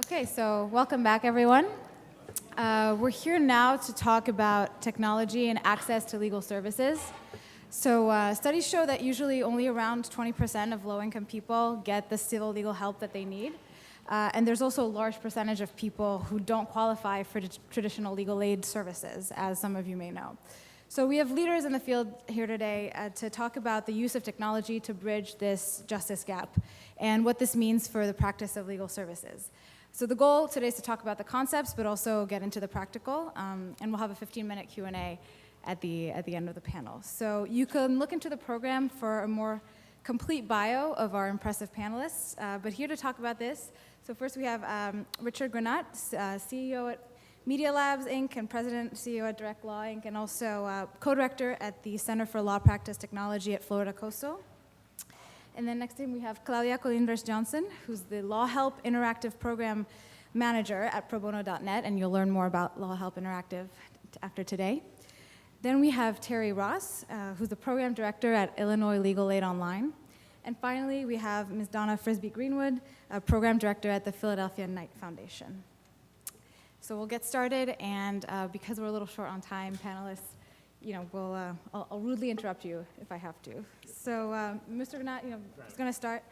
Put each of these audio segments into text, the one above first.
Okay, so welcome back, everyone. We're here now to talk about technology and access to legal services. So studies show that usually only around 20% of low-income people get the civil legal help that they need. And there's also a large percentage of people who don't qualify for traditional legal aid services, as some of you may know. So we have leaders in the field here today to talk about the use of technology to bridge this justice gap and what this means for the practice of legal services. So the goal today is to talk about the concepts, but also get into the practical, and we'll have a 15-minute Q&A at the end of the panel. So you can look into the program for a more complete bio of our impressive panelists, but here to talk about this, so first we have Richard Granat, CEO at Media Labs, Inc., and President and CEO at Direct Law, Inc., and also co-director at the Center for Law Practice Technology at Florida Coastal. And then next to him we have Claudia Colindres-Johnson, who's the Law Help Interactive Program Manager at probono.net, and you'll learn more about Law Help Interactive after today. Then we have Terry Ross, who's the Program Director at Illinois Legal Aid Online. And finally, we have Ms. Donna Frisbee-Greenwood, Program Director at the Philadelphia Knight Foundation. So we'll get started, and because we're a little short on time, panelists, I'll rudely interrupt you if I have to. So, Mr. Granat, is going to start.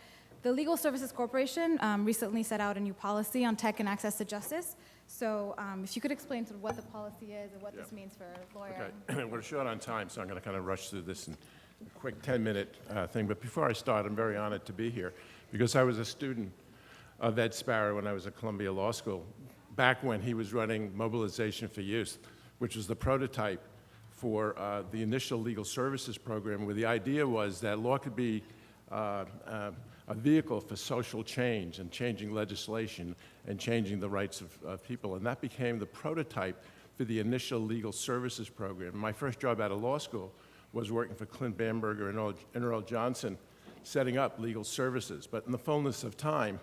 The Legal Services Corporation recently set out a new policy on tech and access to justice. So, if you could explain sort of what the policy is and what this means for lawyers. Okay, we're short on time, so I'm going to kind of rush through this in a quick 10-minute thing. But before I start, I'm very honored to be here because I was a student of Ed Sparrow when I was at Columbia Law School, back when he was running Mobilization for Youth, which was the prototype for the initial legal services program, where the idea was that law could be a vehicle for social change and changing legislation and changing the rights of people. And that became the prototype for the initial legal services program. My first job out of law school was working for Clint Bamberger and Earl Johnson, setting up legal services. But in the fullness of time,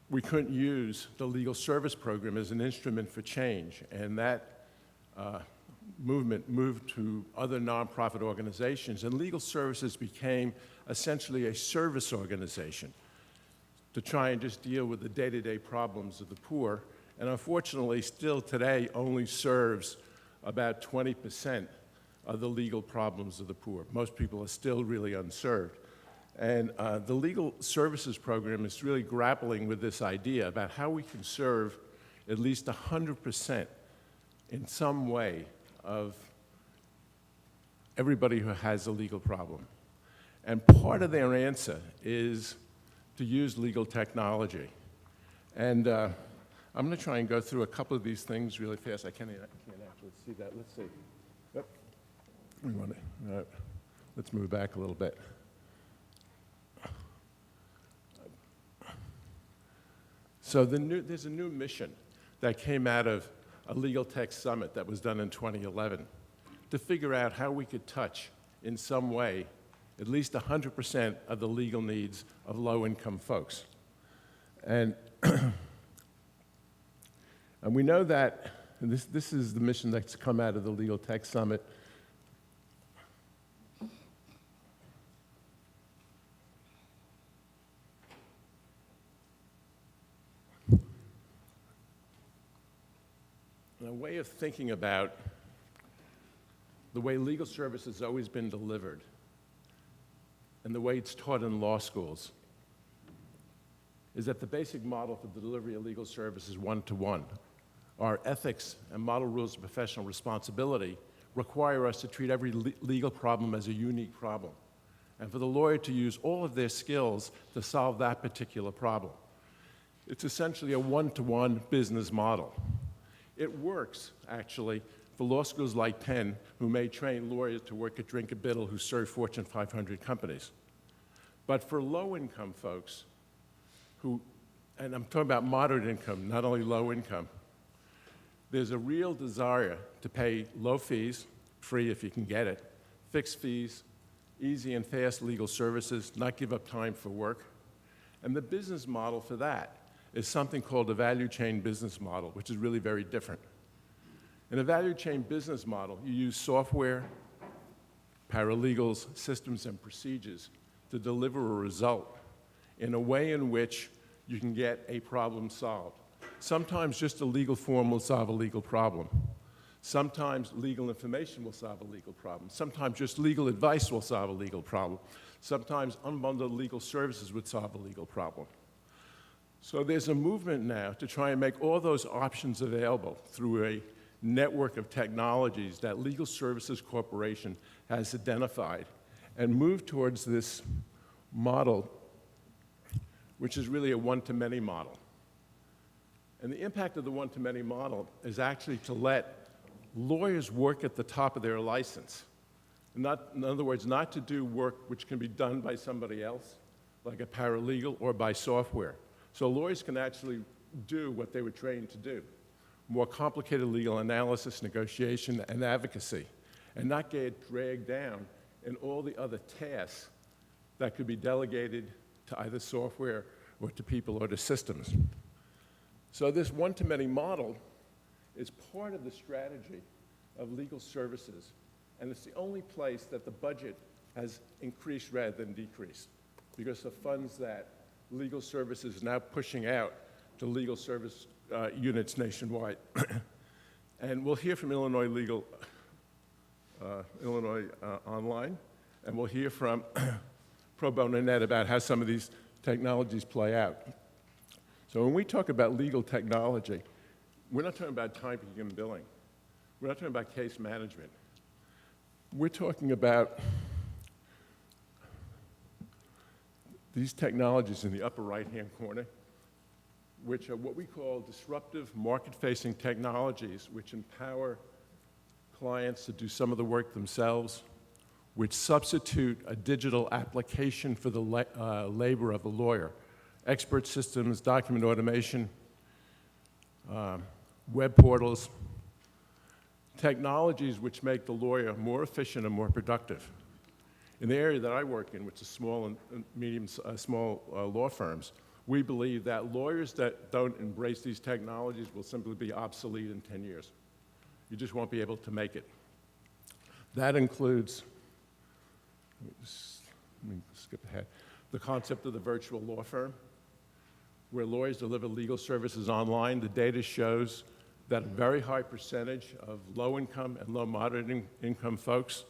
we couldn't use the legal service program as an instrument for change. And that movement moved to other nonprofit organizations, and legal services became essentially a service organization to try and just deal with the day-to-day problems of the poor, and unfortunately still today only serves about 20% of the legal problems of the poor. Most people are still really unserved. And the legal services program is really grappling with this idea about how we can serve at least 100% in some way of everybody who has a legal problem. And part of their answer is to use legal technology. And I'm going to try and go through a couple of these things really fast. I can't actually see that. Let's see. Yep. Let's move back a little bit. So there's a new mission that came out of a legal tech summit that was done in 2011 to figure out how we could touch in some way at least 100% of the legal needs of low-income folks. And, and we know that, and this is the mission that's come out of the Legal Tech Summit. A way of thinking about the way legal service has always been delivered and the way it's taught in law schools is that the basic model for the delivery of legal service is one-to-one. Our ethics and model rules of professional responsibility require us to treat every legal problem as a unique problem, and for the lawyer to use all of their skills to solve that particular problem. It's essentially a one-to-one business model. It works, actually, for law schools like Penn, who may train lawyers to work at Drinker Biddle, who serve Fortune 500 companies. But for low-income folks, and I'm talking about moderate income, not only low income, there's a real desire to pay low fees, free if you can get it, fixed fees, easy and fast legal services, not give up time for work. And the business model for that is something called a value chain business model, which is really very different. In a value chain business model, you use software, paralegals, systems, and procedures to deliver a result in a way in which you can get a problem solved. Sometimes just a legal form will solve a legal problem. Sometimes legal information will solve a legal problem. Sometimes just legal advice will solve a legal problem. Sometimes unbundled legal services would solve a legal problem. So there's a movement now to try and make all those options available through a network of technologies that Legal Services Corporation has identified and move towards this model, which is really a one-to-many model. And the impact of the one-to-many model is actually to let lawyers work at the top of their license. In other words, not to do work which can be done by somebody else, like a paralegal or by software. So lawyers can actually do what they were trained to do, more complicated legal analysis, negotiation, and advocacy, and not get dragged down in all the other tasks that could be delegated to either software or to people or to systems. So this one-to-many model is part of the strategy of legal services, and it's the only place that the budget has increased rather than decreased, because the funds that legal services is now pushing out to legal service units nationwide. And we'll hear from Illinois Legal, Illinois Online, and we'll hear from Pro Bono Net about how some of these technologies play out. So when we talk about legal technology, we're not talking about timekeeping and billing. We're not talking about case management. We're talking about these technologies in the upper right-hand corner, which are what we call disruptive market-facing technologies, which empower clients to do some of the work themselves, which substitute a digital application for the labor of the lawyer. Expert systems, document automation, web portals, technologies which make the lawyer more efficient and more productive. In the area that I work in, which is small and medium, small law firms, we believe that lawyers that don't embrace these technologies will simply be obsolete in 10 years. You just won't be able to make it. That includes, let me skip ahead, the concept of the virtual law firm, where lawyers deliver legal services online. The data shows that a very high percentage of low-income and low-moderate income folks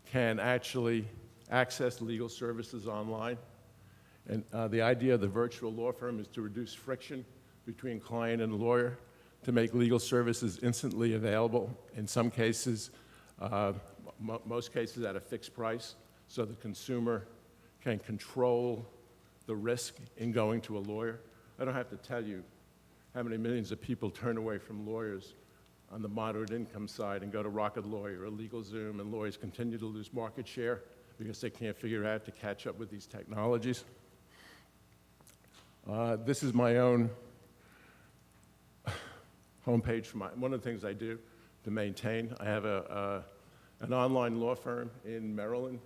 can actually access legal services online. And the idea of the virtual law firm is to reduce friction between client and lawyer, to make legal services instantly available, in some cases, most cases at a fixed price, so the consumer can control the risk in going to a lawyer. I don't have to tell you how many millions of people turn away from lawyers on the moderate income side and go to Rocket Lawyer or LegalZoom, and lawyers continue to lose market share because they can't figure out to catch up with these technologies. This is my own homepage for one of the things I do to maintain. I have an online law firm in Maryland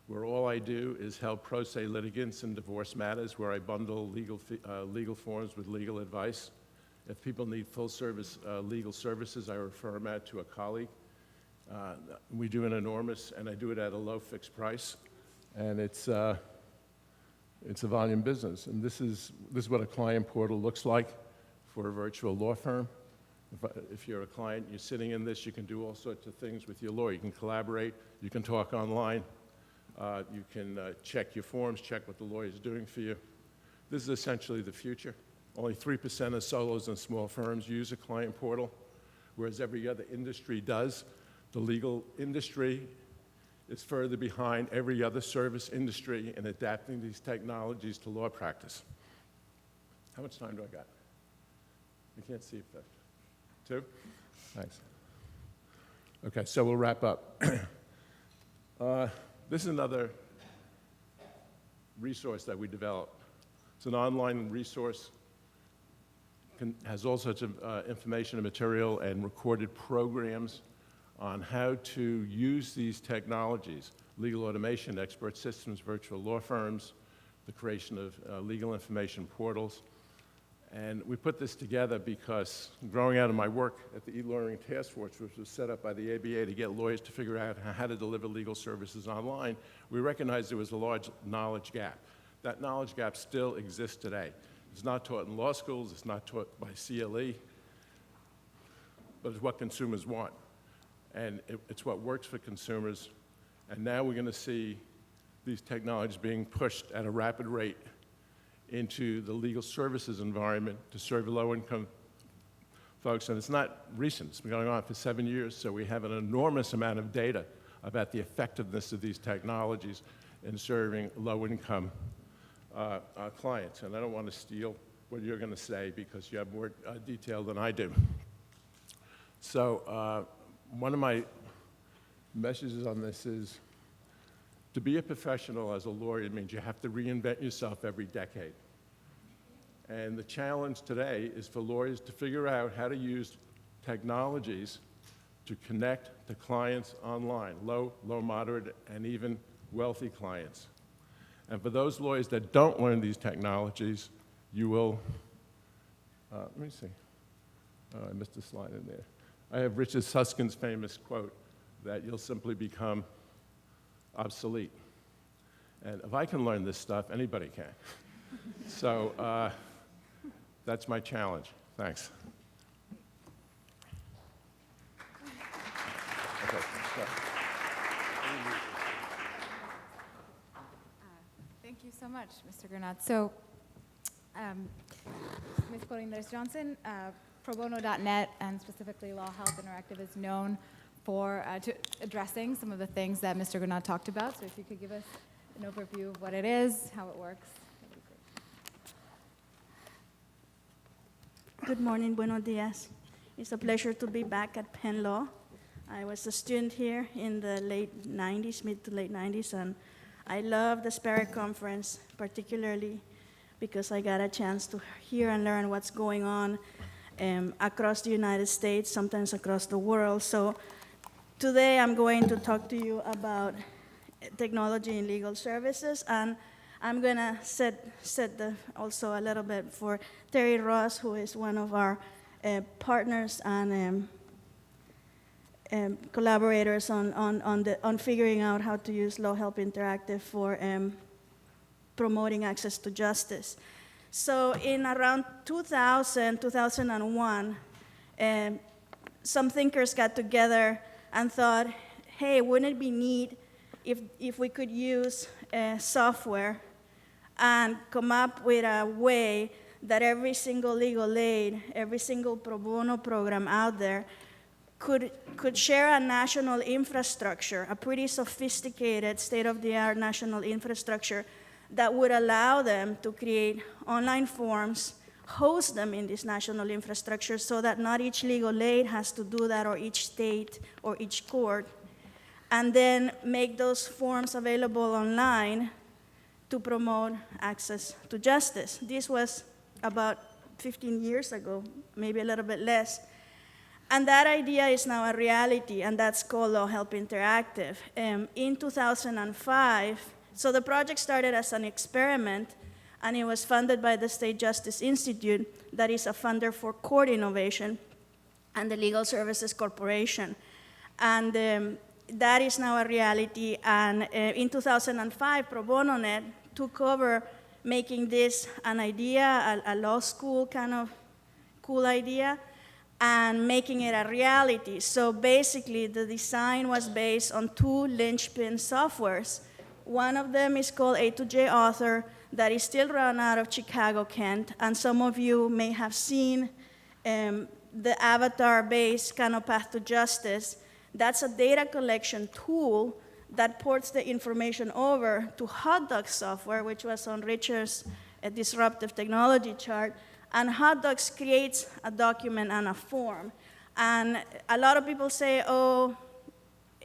where all I do is help pro se litigants in divorce matters, where I bundle legal forms with legal advice. If people need full service legal services, I refer them out to a colleague. We do an enormous, and I do it at a low fixed price, and it's a volume business. And this is what a client portal looks like for a virtual law firm. If you're a client, you're sitting in this, you can do all sorts of things with your lawyer. You can collaborate, you can talk online, you can check your forms, check what the lawyer is doing for you. This is essentially the future. Only 3% of solos and small firms use a client portal, whereas every other industry does. The legal industry is further behind every other service industry in adapting these technologies to law practice. How much time do I got? I can't see if that's 2? Thanks. Okay, so we'll wrap up. This is another resource that we developed. It's an online resource, has all sorts of information and material and recorded programs on how to use these technologies, legal automation, expert systems, virtual law firms, the creation of legal information portals. And we put this together because growing out of my work at the e-lawyering task force, which was set up by the ABA to get lawyers to figure out how to deliver legal services online, we recognized there was a large knowledge gap. That knowledge gap still exists today. It's not taught in law schools, it's not taught by CLE, but it's what consumers want. And it's what works for consumers. And now we're going to see these technologies being pushed at a rapid rate into the legal services environment to serve low-income folks. And it's not recent. It's been going on for 7 years, so we have an enormous amount of data about the effectiveness of these technologies in serving low-income clients. And I don't want to steal what you're going to say because you have more detail than I do. So one of my messages on this is to be a professional as a lawyer means you have to reinvent yourself every decade. And the challenge today is for lawyers to figure out how to use technologies to connect to clients online, low, moderate, and even wealthy clients. And for those lawyers that don't learn these technologies, you will, let me see. Oh, I missed a slide in there. I have Richard Susskind's famous quote that you'll simply become obsolete. And if I can learn this stuff, anybody can. So that's my challenge. Thanks. Okay, Thank you so much, Mr. Granat. So, Ms. Colindres-Johnson, probono.net and specifically Law Help Interactive is known for addressing some of the things that Mr. Granat talked about. So if you could give us an overview of what it is, how it works. That'd be great. Good morning, buenos dias. It's a pleasure to be back at Penn Law. I was a student here in the late 90s, mid to late 90s, and I love the SPAREC conference, particularly because I got a chance to hear and learn what's going on across the United States, sometimes across the world. So today I'm going to talk to you about technology in legal services, and I'm going to set also a little bit for Terry Ross, who is one of our partners and collaborators on figuring out how to use Law Help Interactive for promoting access to justice. So in around 2001, some thinkers got together and thought, hey, wouldn't it be neat if we could use software and come up with a way that every single legal aid, every single pro bono program out there could share a national infrastructure, a pretty sophisticated, state-of-the-art national infrastructure that would allow them to create online forms, host them in this national infrastructure so that not each legal aid has to do that, or each state or each court, and then make those forms available online to promote access to justice. This was about 15 years ago, maybe a little bit less. And that idea is now a reality, and that's called Law Help Interactive. In 2005, so the project started as an experiment, and it was funded by the State Justice Institute, that is a funder for court innovation, and the Legal Services Corporation. And that is now a reality, and in 2005, Pro Bono Net took over making this an idea, a law school kind of cool idea, and making it a reality. So basically, the design was based on two linchpin softwares. One of them is called A2J Author, that is still run out of Chicago, Kent, and some of you may have seen the avatar-based kind of path to justice. That's a data collection tool that ports the information over to Hot Docs software, which was on Richard's disruptive technology chart. And Hot Docs creates a document and a form. And a lot of people say, oh,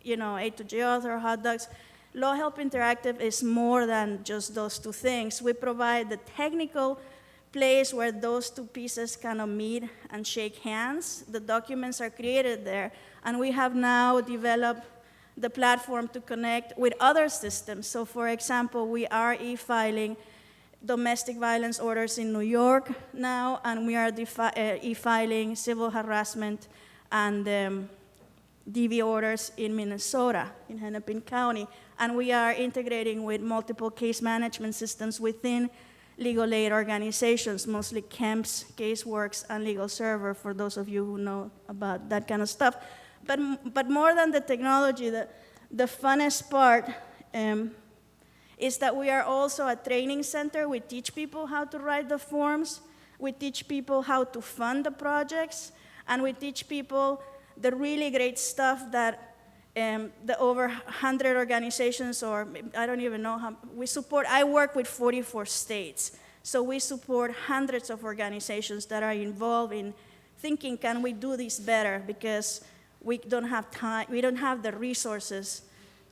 you know, A2J Author, Hot Docs. Law Help Interactive is more than just those two things. We provide the technical place where those two pieces kind of meet and shake hands. The documents are created there. And we have now developed the platform to connect with other systems. So for example, we are e-filing domestic violence orders in New York now, and we are e-filing civil harassment and DV orders in Minnesota, in Hennepin County. And we are integrating with multiple case management systems within legal aid organizations, mostly camps, caseworks, and legal server, for those of you who know about that kind of stuff. But more than the technology, the funnest part is that we are also a training center. We teach people how to write the forms. We teach people how to fund the projects. And we teach people the really great stuff that the over 100 organizations, or I don't even know how, we support. I work with 44 states. So we support hundreds of organizations that are involved in thinking, can we do this better? Because we don't have time, we don't have the resources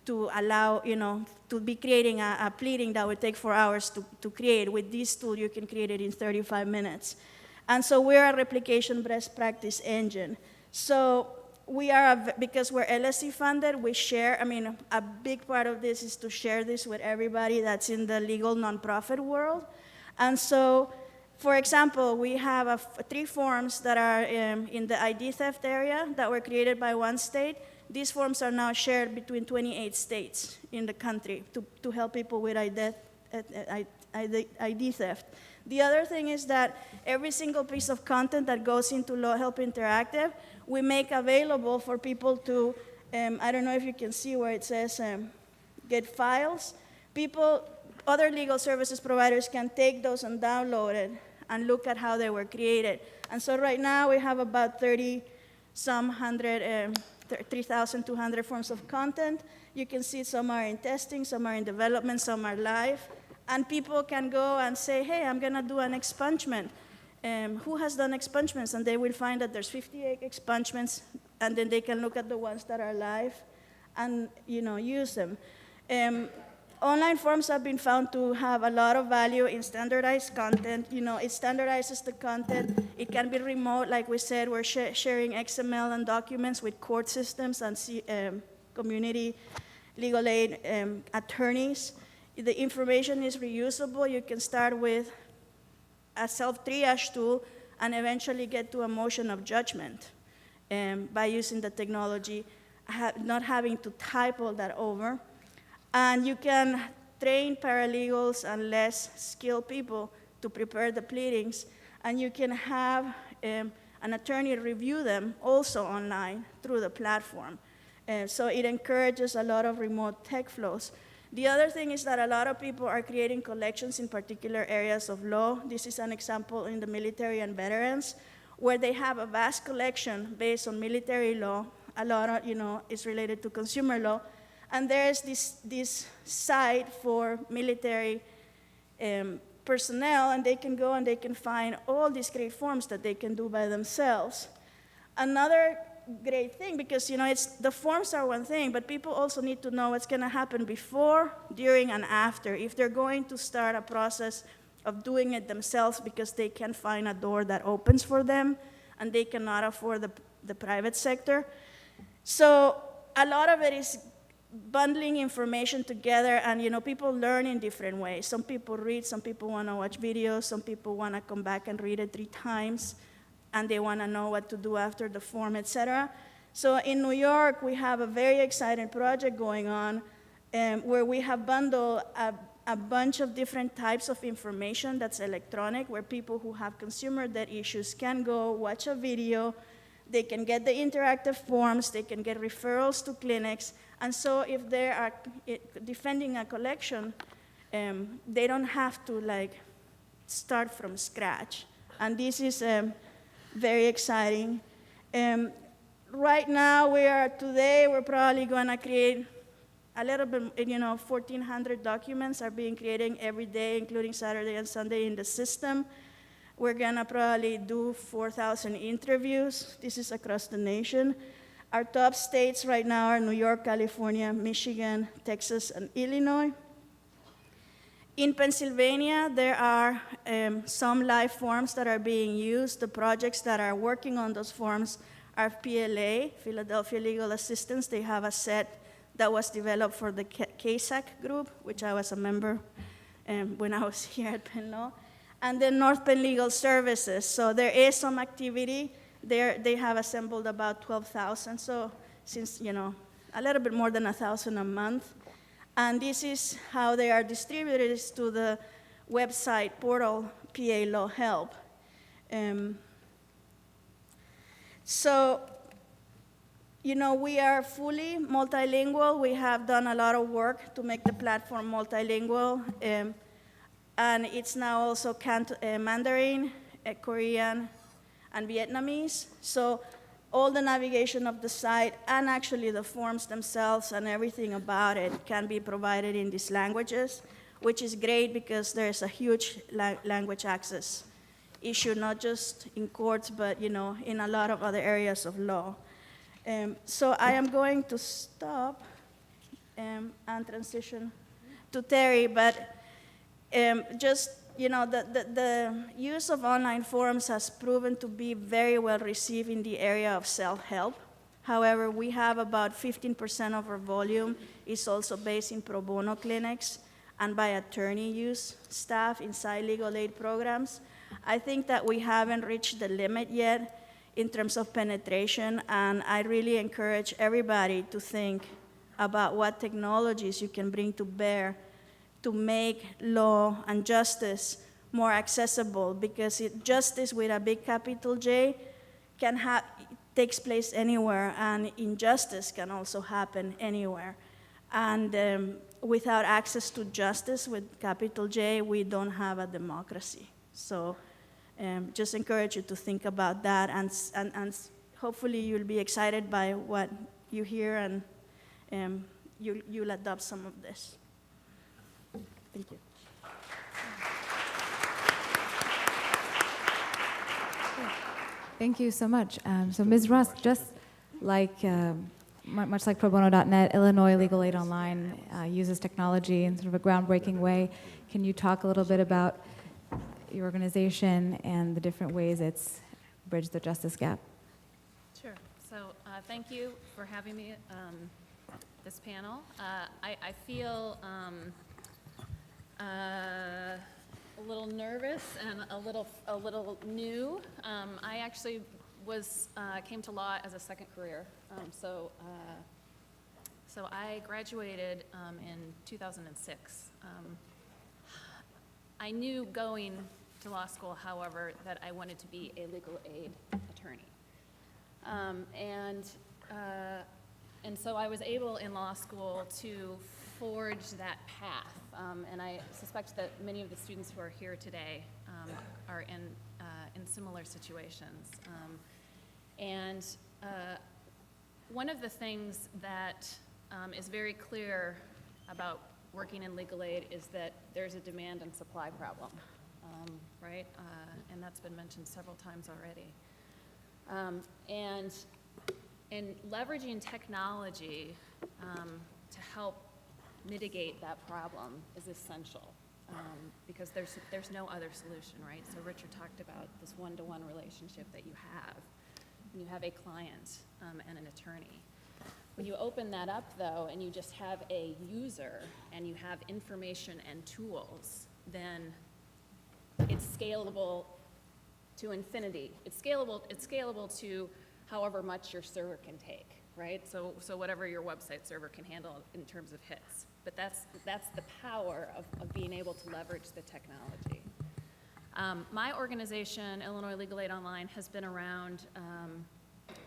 to allow, to be creating a pleading that would take 4 hours to create. With this tool, you can create it in 35 minutes. And so we're a replication best practice engine. So we are, because we're LSE funded, we share, a big part of this is to share this with everybody that's in the legal nonprofit world. And so, for example, we have 3 forms that are in the ID theft area that were created by one state. These forms are now shared between 28 states in the country to help people with ID theft. The other thing is that every single piece of content that goes into Law Help Interactive, we make available for people to, I don't know if you can see where it says get files. Other legal services providers can take those and download it and look at how they were created. And so right now we have about 3,200 forms of content. You can see some are in testing, some are in development, some are live. And people can go and say, hey, I'm going to do an expungement. Who has done expungements? And they will find that there's 58 expungements, and then they can look at the ones that are live and use them. Online forms have been found to have a lot of value in standardized content. It standardizes the content. It can be remote. Like we said, we're sharing XML and documents with court systems and community legal aid attorneys. The information is reusable. You can start with a self-triage tool and eventually get to a motion of judgment by using the technology, not having to type all that over. And you can train paralegals and less skilled people to prepare the pleadings, and you can have an attorney review them also online through the platform. So it encourages a lot of remote tech flows. The other thing is that a lot of people are creating collections in particular areas of law. This is an example in the military and veterans, where they have a vast collection based on military law. A lot of, is related to consumer law. And there's this site for military personnel, and they can go and they can find all these great forms that they can do by themselves. Another great thing, because the forms are one thing, but people also need to know what's going to happen before, during, and after. If they're going to start a process of doing it themselves because they can't find a door that opens for them, and they cannot afford the private sector. So a lot of it is bundling information together, and people learn in different ways. Some people read, some people want to watch videos, some people want to come back and read it 3 times, and they want to know what to do after the form, etc. So in New York, we have a very exciting project going on where we have bundled a bunch of different types of information that's electronic, where people who have consumer debt issues can go watch a video, they can get the interactive forms, they can get referrals to clinics, and so if they are defending a collection, they don't have to start from scratch. And this is very exciting. Right now, we're probably going to create a little bit, 1,400 documents are being created every day, including Saturday and Sunday in the system. We're going to probably do 4,000 interviews. This is across the nation. Our top states right now are New York, California, Michigan, Texas, and Illinois. In Pennsylvania, there are some live forms that are being used. The projects that are working on those forms are PLA, Philadelphia Legal Assistance. They have a set that was developed for the CASAC group, which I was a member when I was here at Penn Law. And then North Penn Legal Services. So there is some activity. They have assembled about 12,000, so since, a little bit more than 1,000 a month. And this is how they are distributed, is to the website portal, PA Law Help. So, you know, we are fully multilingual. We have done a lot of work to make the platform multilingual. And it's now also Mandarin, Korean, and Vietnamese. So all the navigation of the site and actually the forms themselves and everything about it can be provided in these languages, which is great because there's a huge language access issue, not just in courts, but you know, in a lot of other areas of law. So I am going to stop and transition to Terry, but just, you know, the use of online forums has proven to be very well received in the area of self-help. However, we have about 15% of our volume is also based in pro bono clinics and by attorney use staff inside legal aid programs. I think that we haven't reached the limit yet in terms of penetration, and I really encourage everybody to think about what technologies you can bring to bear to make law and justice more accessible, because justice with a big capital J takes place anywhere, and injustice can also happen anywhere. And without access to justice with capital J, we don't have a democracy. So just encourage you to think about that, and hopefully you'll be excited by what you hear, and you'll adopt some of this. Thank you. Thank you so much. So Ms. Ross, just like, much like probono.net, Illinois Legal Aid Online uses technology in sort of a groundbreaking way. Can you talk a little bit about your organization and the different ways it's bridged the justice gap? Sure. So thank you for having me this panel. I feel a little nervous and a little new. I actually came to law as a second career. So I graduated in 2006. I knew going to law school, however, that I wanted to be a legal aid attorney. And so I was able in law school to forge that path. And I suspect that many of the students who are here today are in similar situations. And one of the things that is very clear about working in legal aid is that there's a demand and supply problem, right? And that's been mentioned several times already. And leveraging technology to help mitigate that problem is essential, because there's no other solution, right? So Richard talked about this one-to-one relationship that you have when you have a client and an attorney. When you open that up, though, and you just have a user and you have information and tools, then it's scalable to infinity. It's scalable to however much your server can take, right? So whatever your website server can handle in terms of hits. But that's the power of being able to leverage the technology. My organization, Illinois Legal Aid Online, has been around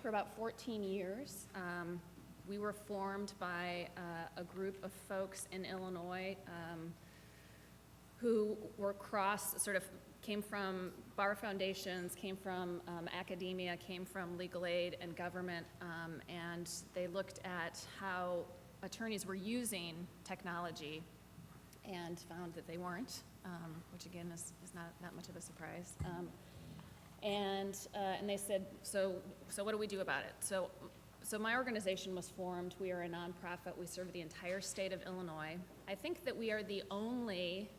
for about 14 years. We were formed by a group of folks in Illinois who were came from bar foundations, came from academia, came from legal aid and government, and they looked at how attorneys were using technology and found that they weren't, which again is not much of a surprise. And they said, so what do we do about it? So my organization was formed. We are a nonprofit. We serve the entire state of Illinois. I think that we are the only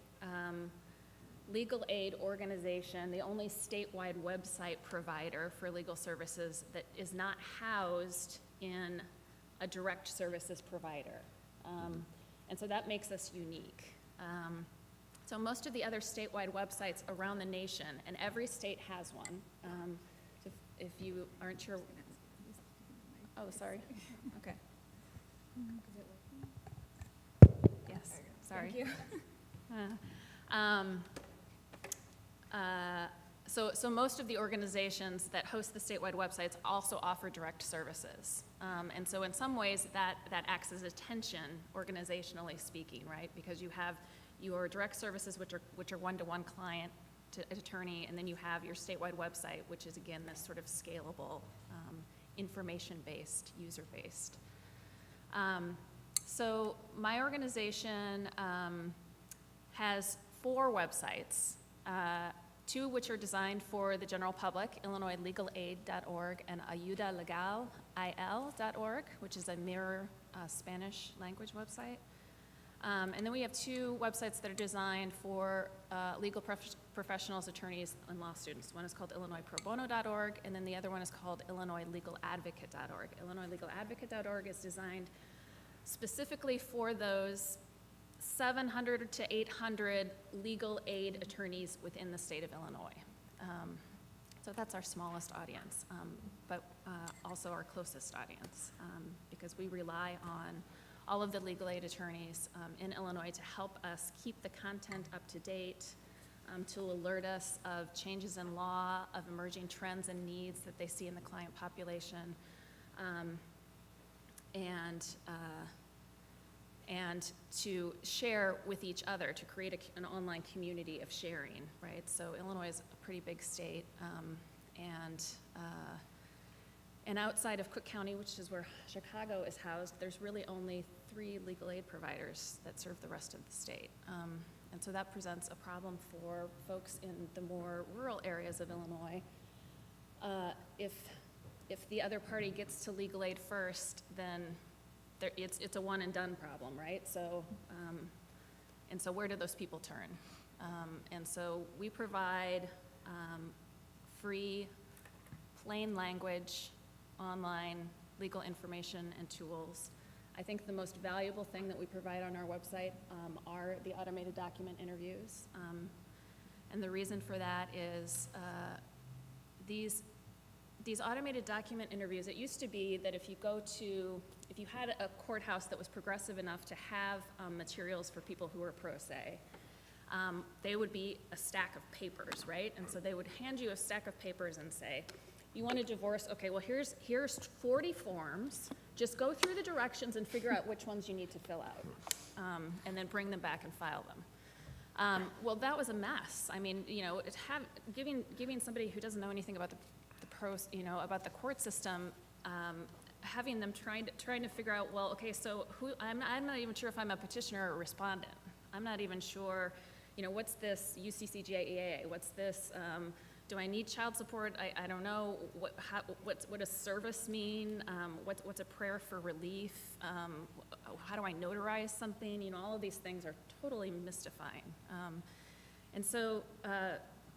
legal aid organization, the only statewide website provider for legal services that is not housed in a direct services provider. And so that makes us unique. So most of the other statewide websites around the nation, and every state has one. So if you aren't sure, oh, sorry. Okay. Yes, sorry. Thank you. So most of the organizations that host the statewide websites also offer direct services. And so in some ways, that acts as a tension, organizationally speaking, right? Because you have your direct services, which are one-to-one client to attorney, and then you have your statewide website, which is, again, this sort of scalable, information-based, user-based. So my organization has 4 websites, 2 which are designed for the general public, IllinoisLegalAid.org and AyudaLegal.il.org, which is a mirror Spanish language website. And then we have 2 websites that are designed for legal professionals, attorneys, and law students. One is called IllinoisProBono.org, and then the other one is called IllinoisLegalAdvocate.org. IllinoisLegalAdvocate.org is designed specifically for those 700 to 800 legal aid attorneys within the state of Illinois. So that's our smallest audience, but also our closest audience, because we rely on all of the legal aid attorneys in Illinois to help us keep the content up to date, to alert us of changes in law, of emerging trends and needs that they see in the client population, and to share with each other, to create an online community of sharing, right? So Illinois is a pretty big state, and outside of Cook County, which is where Chicago is housed, there's really only 3 legal aid providers that serve the rest of the state. And so that presents a problem for folks in the more rural areas of Illinois. If the other party gets to legal aid first, then it's a one and done problem, right? So, and so where do those people turn? And so we provide free, plain language, online legal information and tools. I think the most valuable thing that we provide on our website are the automated document interviews. And the reason for that is these automated document interviews, it used to be that if you had a courthouse that was progressive enough to have materials for people who were pro se, they would be a stack of papers, right? And so they would hand you a stack of papers and say, you want a divorce? Okay, well, here's 40 forms. Just go through the directions and figure out which ones you need to fill out, and then bring them back and file them. Well, that was a mess. I mean, giving somebody who doesn't know anything about about the court system, having them trying to figure out, well, okay, so I'm not even sure if I'm a petitioner or a respondent. I'm not even sure, what's this UCCJEA? What's this? Do I need child support? I don't know. What does service mean? What's a prayer for relief? How do I notarize something? All of these things are totally mystifying. And so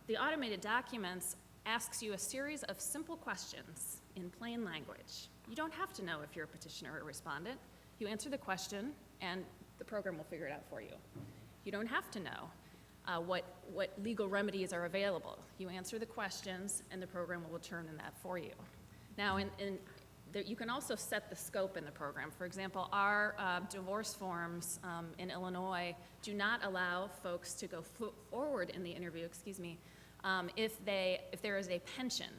the automated documents asks you a series of simple questions in plain language. You don't have to know if you're a petitioner or a respondent. You answer the question, and the program will figure it out for you. You don't have to know what legal remedies are available. You answer the questions, and the program will determine that for you. Now, you can also set the scope in the program. For example, our divorce forms in Illinois do not allow folks to go forward in the interview, if there is a pension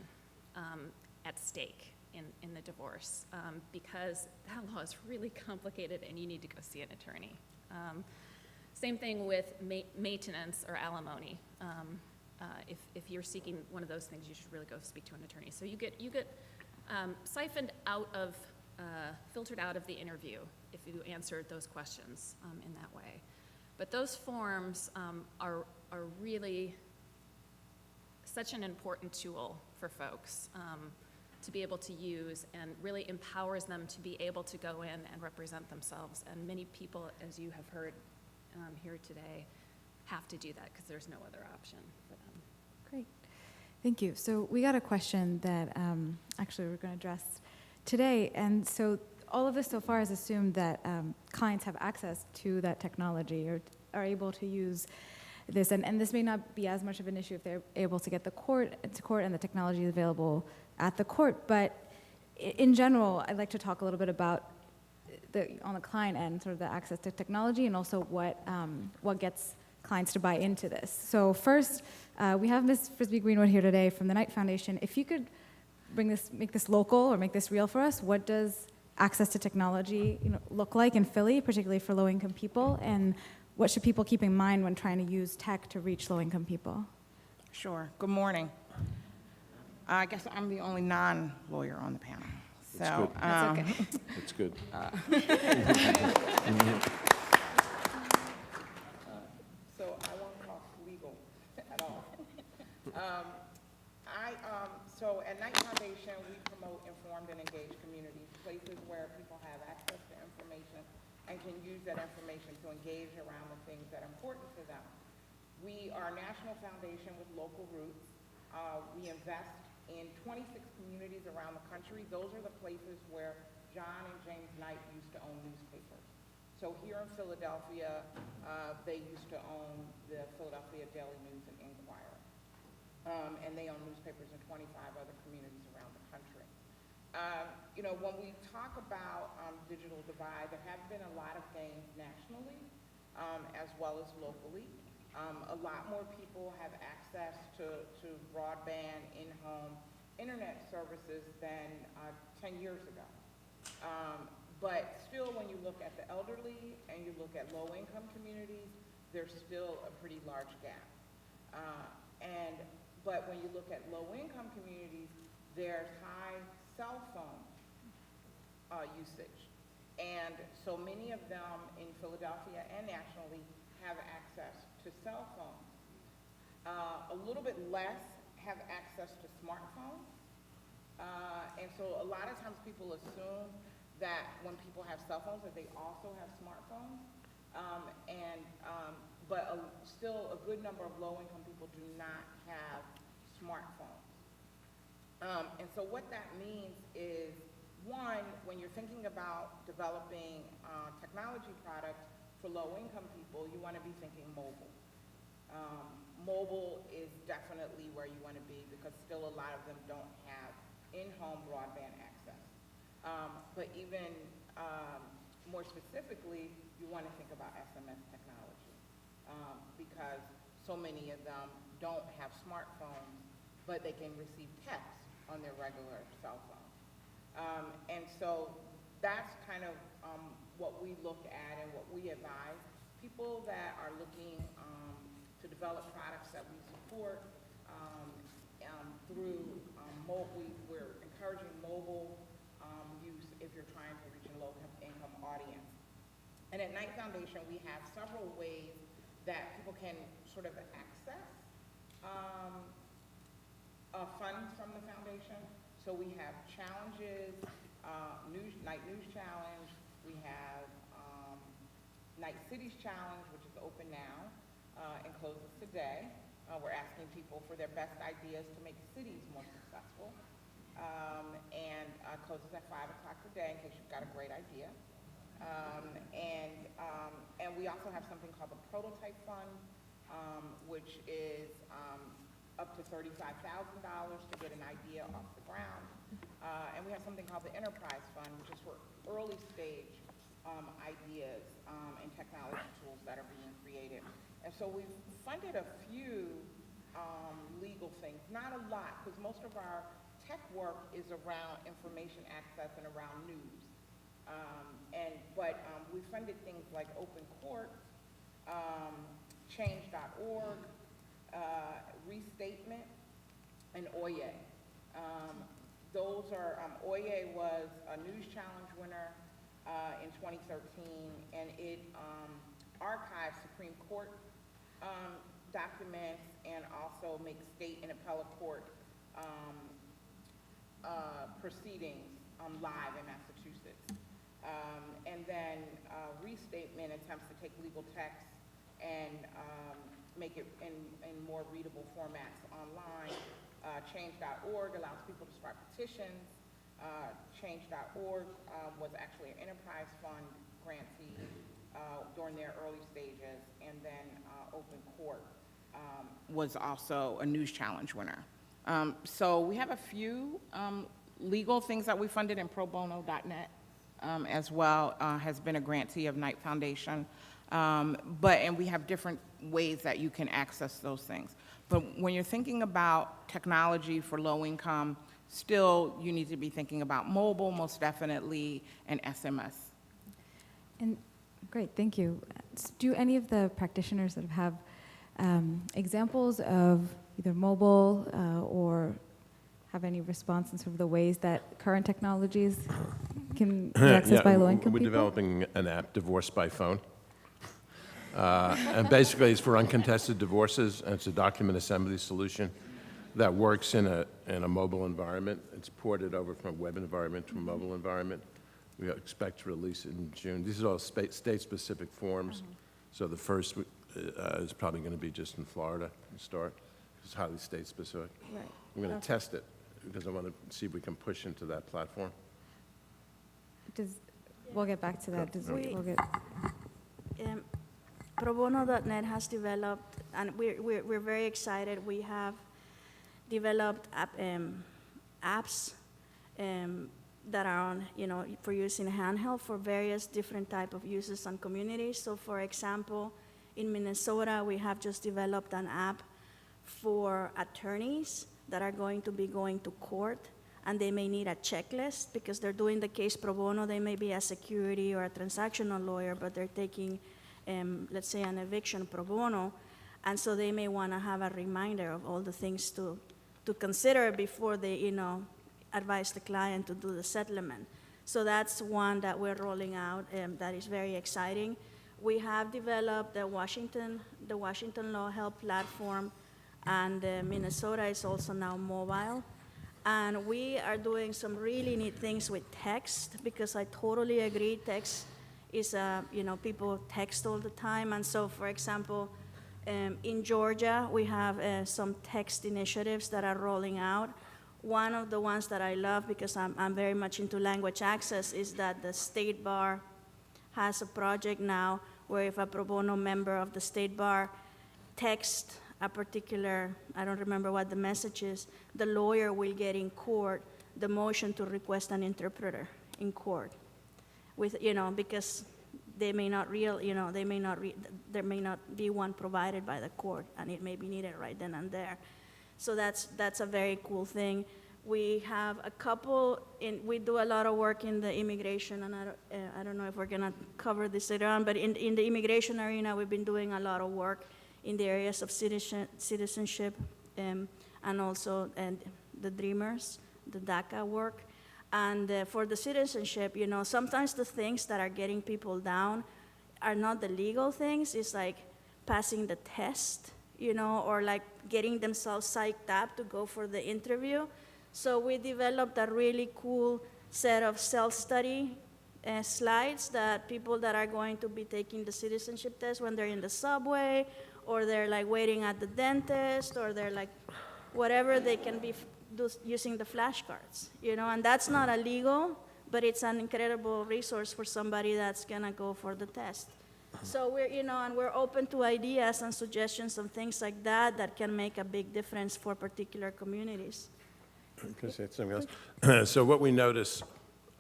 at stake in the divorce, because that law is really complicated and you need to go see an attorney. Same thing with maintenance or alimony. If you're seeking one of those things, you should really go speak to an attorney. So you get siphoned out of, filtered out of the interview if you answered those questions in that way. But those forms are really such an important tool for folks to be able to use, and really empowers them to be able to go in and represent themselves. And many people, as you have heard here today, have to do that because there's no other option for them. Great. Thank you. So we got a question that actually we're going to address today. And so all of this so far has assumed that clients have access to that technology or are able to use this. And this may not be as much of an issue if they're able to get to court and the technology is available at the court. But in general, I'd like to talk a little bit about on the client end, sort of the access to technology, and also what gets clients to buy into this. So first, we have Ms. Frisbee Greenwood here today from the Knight Foundation. If you could make this local or make this real for us, what does access to technology look like in Philly, particularly for low-income people, and what should people keep in mind when trying to use tech to reach low-income people? Sure. Good morning. I guess I'm the only non-lawyer on the panel. So, That's That's okay. That's good. So I won't talk legal at all. So at Knight Foundation, we promote informed and engaged communities, places where people have access to information and can use that information to engage around the things that are important to them. We are a national foundation with local roots. We invest in 26 communities around the country. Those are the places where John and James Knight used to own newspapers. So here in Philadelphia, they used to own the Philadelphia Daily News and Inquirer. And they own newspapers in 25 other communities around the country. When we talk about digital divide, there have been a lot of gains nationally as well as locally. A lot more people have access to broadband, in-home internet services than 10 years ago. But still, when you look at the elderly and you look at low-income communities, there's still a pretty large gap. But when you look at low-income communities, there's high cell phone usage. And so many of them in Philadelphia and nationally have access to cell phones. A little bit less have access to smartphones. And so a lot of times people assume that when people have cell phones that they also have smartphones. But still a good number of low-income people do not have smartphones. And so what that means is, one, when you're thinking about developing technology products for low-income people, you want to be thinking mobile. Mobile is definitely where you want to be because still a lot of them don't have in-home broadband access. But even more specifically, you want to think about SMS technology because so many of them don't have smartphones, but they can receive text on their regular cell phone. And so that's kind of what we look at and what we advise. People that are looking to develop products that we support through we're encouraging mobile use if you're trying to reach a low-income audience. And at Knight Foundation, we have several ways that people can sort of access funds from the foundation. So we have challenges, Knight News Challenge, we have Knight Cities Challenge, which is open now and closes today. We're asking people for their best ideas to make cities more successful. And closes at 5 o'clock today in case you've got a great idea. And we also have something called the Prototype Fund, which is up to $35,000 to get an idea off the ground. And we have something called the Enterprise Fund, which is for early stage ideas and technology tools that are being created. And so we've funded a few legal things, not a lot, because most of our tech work is around information access and around news. But we funded things like Open Court, Change.org, Restatement, and OYE. Those are, OYE was a News Challenge winner in 2013, and it archives Supreme Court documents and also makes state and appellate court proceedings live in Massachusetts. And then Restatement attempts to take legal text and make it in more readable formats online. Change.org allows people to start petitions. Change.org was actually an Enterprise Fund grantee during their early stages, and then Open Court was also a News Challenge winner. So we have a few legal things that we funded, in probono.net as well has been a grantee of Knight Foundation. And we have different ways that you can access those things. But when you're thinking about technology for low income, still you need to be thinking about mobile, most definitely, and SMS. And great, thank you. Do any of the practitioners that have examples of either mobile or have any response in sort of the ways that current technologies can be accessed by low-income we're people? developing an app, Divorce by Phone. And basically, it's for uncontested divorces, and it's a document assembly solution that works in a mobile environment. It's ported over from a web environment to a mobile environment. We expect to release it in June. These are all state-specific forms. So the first is probably going to be just in Florida to start. It's highly state-specific. Right. I'm going to Okay. test it because I want to see if we can push into that platform. We'll get back to that. We'll get, Probono.net has developed, and we're very excited. We have developed apps that are on, for use in handheld for various different type of uses and communities. So, for example, in Minnesota, we have just developed an app for attorneys that are going to be going to court, and they may need a checklist because they're doing the case pro bono. They may be a security or a transactional lawyer, but they're taking, let's say, an eviction pro bono, and so they may want to have a reminder of all the things to consider before they, advise the client to do the settlement. So that's one that we're rolling out that is very exciting. We have developed the Washington Law Help platform, and Minnesota is also now mobile. And we are doing some really neat things with text, because I totally agree, text is, people text all the time. And so, for example, in Georgia, we have some text initiatives that are rolling out. One of the ones that I love, because I'm very much into language access, is that the State Bar has a project now where if a pro bono member of the State Bar texts a particular, I don't remember what the message is, the lawyer will get in court the motion to request an interpreter in court, with, because they may not there may not be one provided by the court, and it may be needed right then and there. So that's a very cool thing. We have a couple, we do a lot of work in the immigration, and I don't know if we're gonna cover this later on, but in the immigration arena, we've been doing a lot of work in the areas of citizenship, and also the Dreamers, the DACA work. And for the citizenship, sometimes the things that are getting people down are not the legal things. It's like passing the test, or like getting themselves psyched up to go for the interview. So we developed a really cool set of self-study slides that people that are going to be taking the citizenship test when they're in the subway, or they're like waiting at the dentist, or they're like whatever, they can be using the flashcards, and that's not illegal, but it's an incredible resource for somebody that's gonna go for the test. So we're, and we're open to ideas and suggestions and things like that can make a big difference for particular communities. Can I say something else? So what we notice,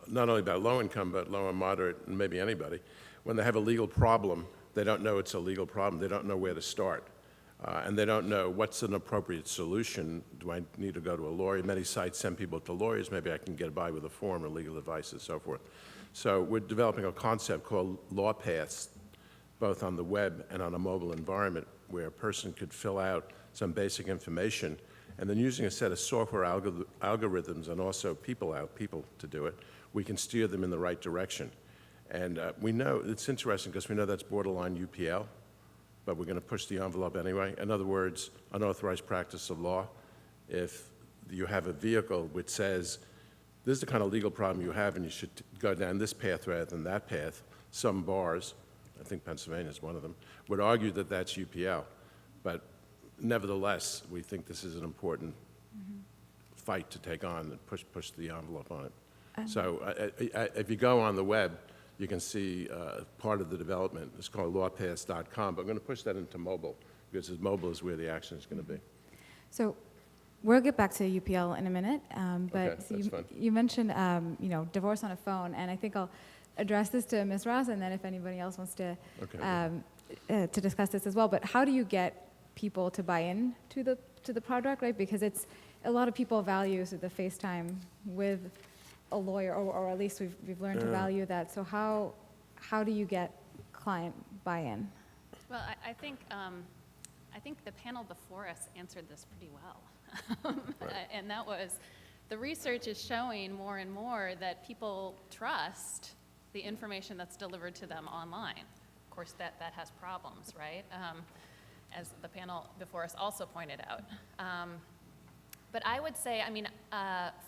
not only about low income, but low and moderate, and maybe anybody, when they have a legal problem, they don't know it's a legal problem. They don't know where to start. And they don't know what's an appropriate solution. Do I need to go to a lawyer? Many sites send people to lawyers. Maybe I can get by with a form or legal advice and so forth. So we're developing a concept called Lawpass, both on the web and on a mobile environment, where a person could fill out some basic information, and then using a set of software algorithms and also people to do it, we can steer them in the right direction. And we know, it's interesting because we know that's borderline UPL, but we're going to push the envelope anyway. In other words, unauthorized practice of law. If you have a vehicle which says, this is the kind of legal problem you have and you should go down this path rather than that path, some bars, I think Pennsylvania is one of them, would argue that that's UPL. But nevertheless, we think this is an important fight to take on and push the envelope on it. So if you go on the web, you can see part of the development. It's called lawpass.com, but I'm going to push that into mobile, because mobile is where the action is going to be. so we'll get back to UPL in a minute, but Okay, that's fine. you mentioned divorce on a phone, and I think I'll address this to Ms. Ross, and then if anybody else wants to Okay. to discuss this as well. But how do you get people to buy in to the project, right? Because it's a lot of people value the FaceTime with a lawyer, or at least we've learned to value that. So how do you get client buy-in? Well, I think the panel before us answered this pretty well. And that was, the research is showing more and more that people trust the information that's delivered to them online. Of course, that has problems, right? As the panel before us also pointed out. But I would say, I mean,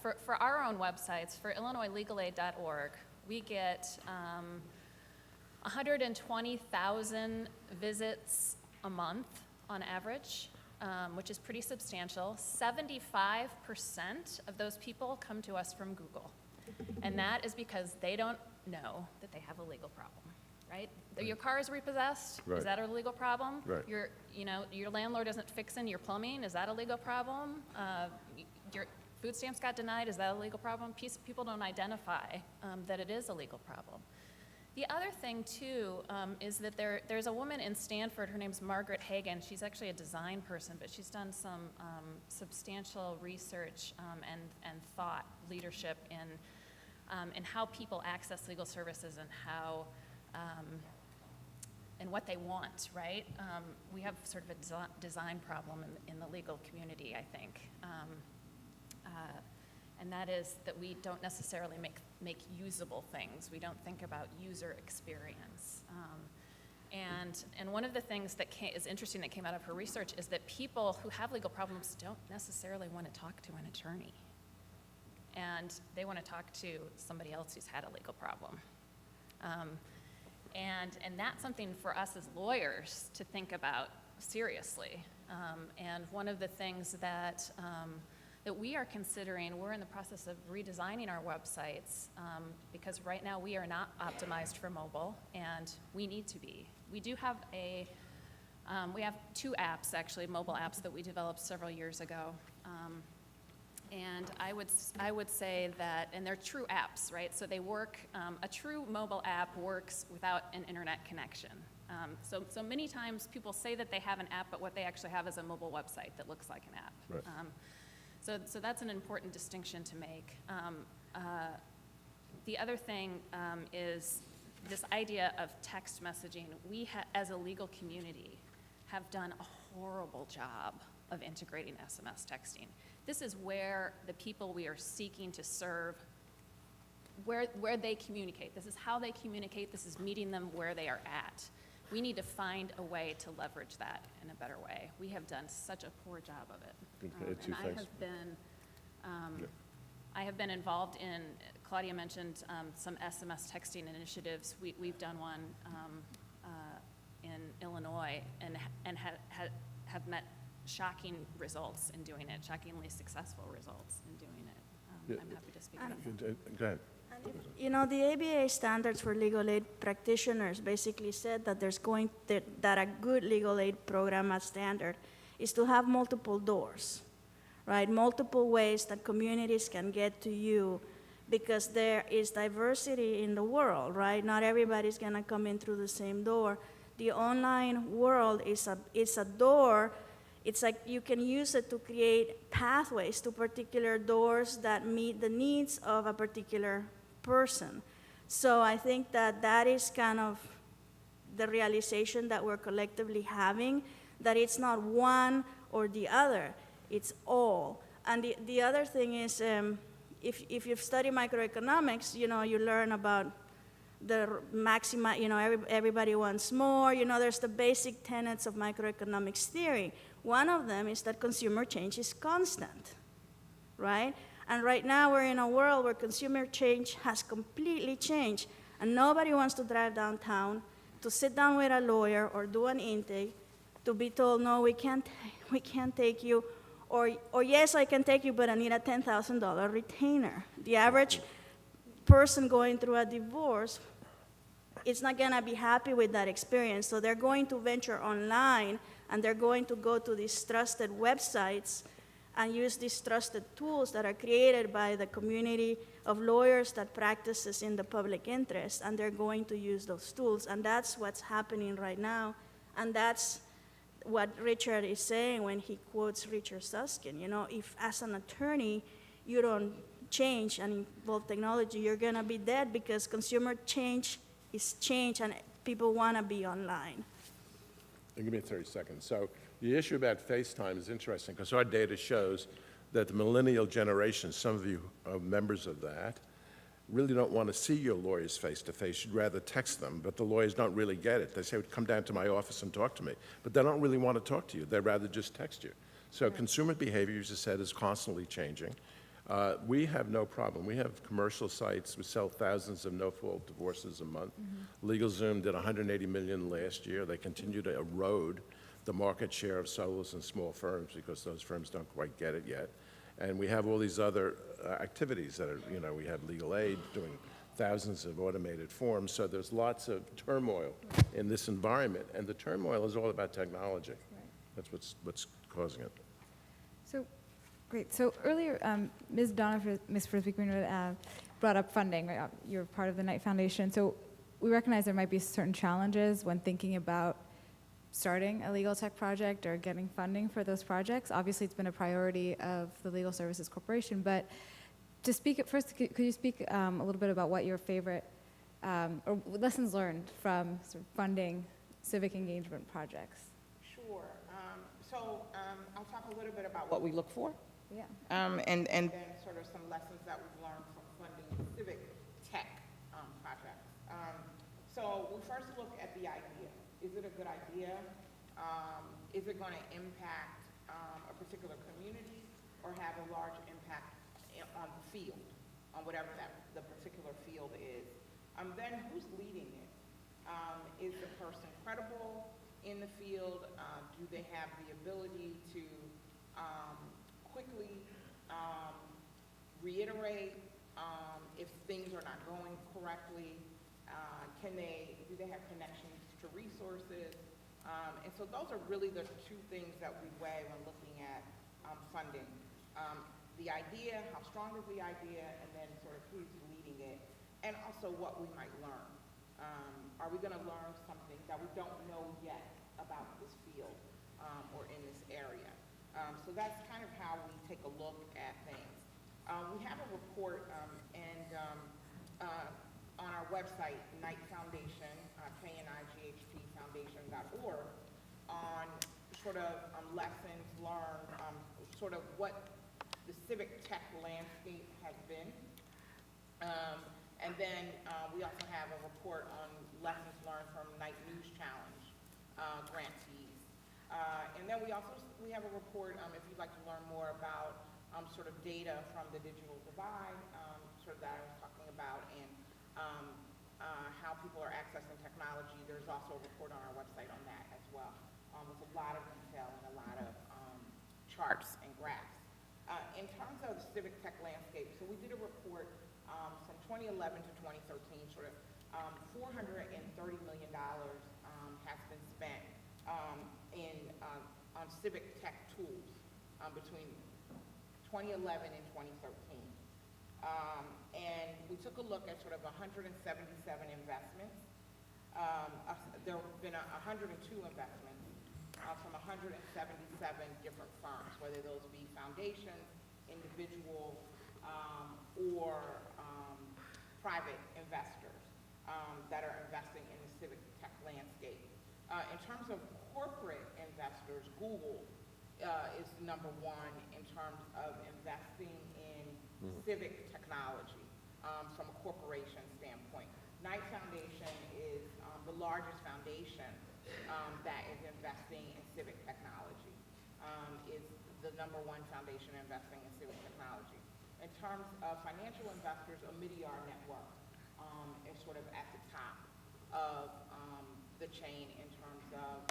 for our own websites, for IllinoisLegalAid.org, we get 120,000 visits a month on average, which is pretty substantial. 75% of those people come to us from Google. And that is because they don't know that they have a legal problem, right? Your car is repossessed, Right. is that a legal problem? Right. Your landlord isn't fixing your plumbing, is that a legal problem? Your food stamps got denied, is that a legal problem? People don't identify that it is a legal problem. The other thing, too, is that there's a woman in Stanford, her name's Margaret Hagan. She's actually a design person, but she's done some substantial research and thought leadership in how people access legal services and how and what they want, right? We have sort of a design problem in the legal community, I think. And that is that we don't necessarily make usable things. We don't think about user experience. And one of the things that is interesting that came out of her research is that people who have legal problems don't necessarily want to talk to an attorney. And they want to talk to somebody else who's had a legal problem. And that's something for us as lawyers to think about seriously. And one of the things that we are considering, we're in the process of redesigning our websites because right now we are not optimized for mobile, and we need to be. We do have we have 2 apps, actually, mobile apps that we developed several years ago. And I would say that, and they're true apps, right? So they work, a true mobile app works without an internet connection. So many times people say that they have an app, but what they actually have is a mobile website that looks like an app. Right. So that's an important distinction to make. The other thing is this idea of text messaging. We, as a legal community, have done a horrible job of integrating SMS texting. This is where the people we are seeking to serve, where they communicate. This is how they communicate. This is meeting them where they are at. We need to find a way to leverage that in a better way. We have done such a poor job of it. Okay, two And things. I have been involved in, Claudia mentioned some SMS texting initiatives. We've done one in Illinois and have met shocking results in doing it, shockingly successful results in doing it. I'm happy to speak on that. Go ahead. You know, the ABA standards for legal aid practitioners basically said that that a good legal aid program as standard is to have multiple doors, right? Multiple ways that communities can get to you, because there is diversity in the world, right? Not everybody's gonna come in through the same door. The online world is a door. It's like you can use it to create pathways to particular doors that meet the needs of a particular person. So I think that is kind of the realization that we're collectively having, that it's not one or the other, it's all. And the other thing is, if you've studied microeconomics, you know, you learn about the maxima, you know, everybody wants more. You know, there's the basic tenets of microeconomics theory. One of them is that consumer change is constant, right? And right now we're in a world where consumer change has completely changed, and nobody wants to drive downtown to sit down with a lawyer or do an intake to be told, no, we can't take you, or yes, I can take you, but I need a $10,000 retainer. The average person going through a divorce is not gonna be happy with that experience, so they're going to venture online, and they're going to go to these trusted websites and use these trusted tools that are created by the community of lawyers that practices in the public interest, and they're going to use those tools. And that's what's happening right now, and that's what Richard is saying when he quotes Richard Susskind. You know, if as an attorney you don't change and involve technology, you're gonna be dead, because consumer change is change and people wanna be online. And give me 30 seconds. So the issue about FaceTime is interesting because our data shows that the millennial generation, some of you are members of that, really don't want to see your lawyers face to face. You'd rather text them, but the lawyers don't really get it. They say, come down to my office and talk to me. But they don't really want to talk to you. They'd rather just text you. So consumer behavior, as I said, is constantly changing. We have no problem. We have commercial sites. We sell thousands of no-fault divorces a month. LegalZoom did 180 million last year. They continue to erode the market share of solos and small firms because those firms don't quite get it yet. And we have all these other activities that are, you know, we have legal aid doing thousands of automated forms. So there's lots of turmoil in this environment. And the turmoil is all about technology. That's what's causing it. So, great. So earlier, Ms. Frisbee-Greenwood brought up funding. Right? You're part of the Knight Foundation. So we recognize there might be certain challenges when thinking about starting a legal tech project or getting funding for those projects. Obviously, it's been a priority of the Legal Services Corporation. But to speak at first, could you speak a little bit about what your favorite or lessons learned from sort of funding civic engagement projects? Sure. I'll talk a little bit about what we look for. Yeah. And then sort of some lessons that we've learned from funding civic tech projects. So we first look at the idea. Is it a good idea? Is it going to impact a particular community or have a large impact on the field, on whatever the particular field is? Then who's leading it? Is the person credible in the field? Do they have the ability to quickly reiterate if things are not going correctly? Do they have connections to resources? And so those are really the two things that we weigh when looking at funding. The idea, how strong is the idea, and then sort of who's leading it, and also what we might learn. Are we going to learn something that we don't know yet about this field or in this area? So that's kind of how we take a look at things. We have a report on our website, Knight Foundation, KNIGHTfoundation.org, on sort of lessons learned, sort of what the civic tech landscape has been. And then we also have a report on lessons learned from Knight News Challenge grantees. And then we have a report, if you'd like to learn more about sort of data from the digital divide, sort of that I was talking about, and how people are accessing technology. There's also a report on our website on that as well, with a lot of detail and a lot of charts and graphs. In terms of the civic tech landscape, so we did a report from 2011 to 2013, sort of $430 million has been spent on civic tech tools between 2011 and 2013. And we took a look at sort of 177 investments. There have been 102 investments from 177 different firms, whether those be foundations, individuals, or private investors that are investing in the civic tech landscape. In terms of corporate investors, Google is number one in terms of investing in civic technology from a corporation standpoint. Knight Foundation is the largest foundation that is investing in civic technology, is the number one foundation investing in civic technology. In terms of financial investors, Omidyar Network is sort of at the top of the chain in terms of,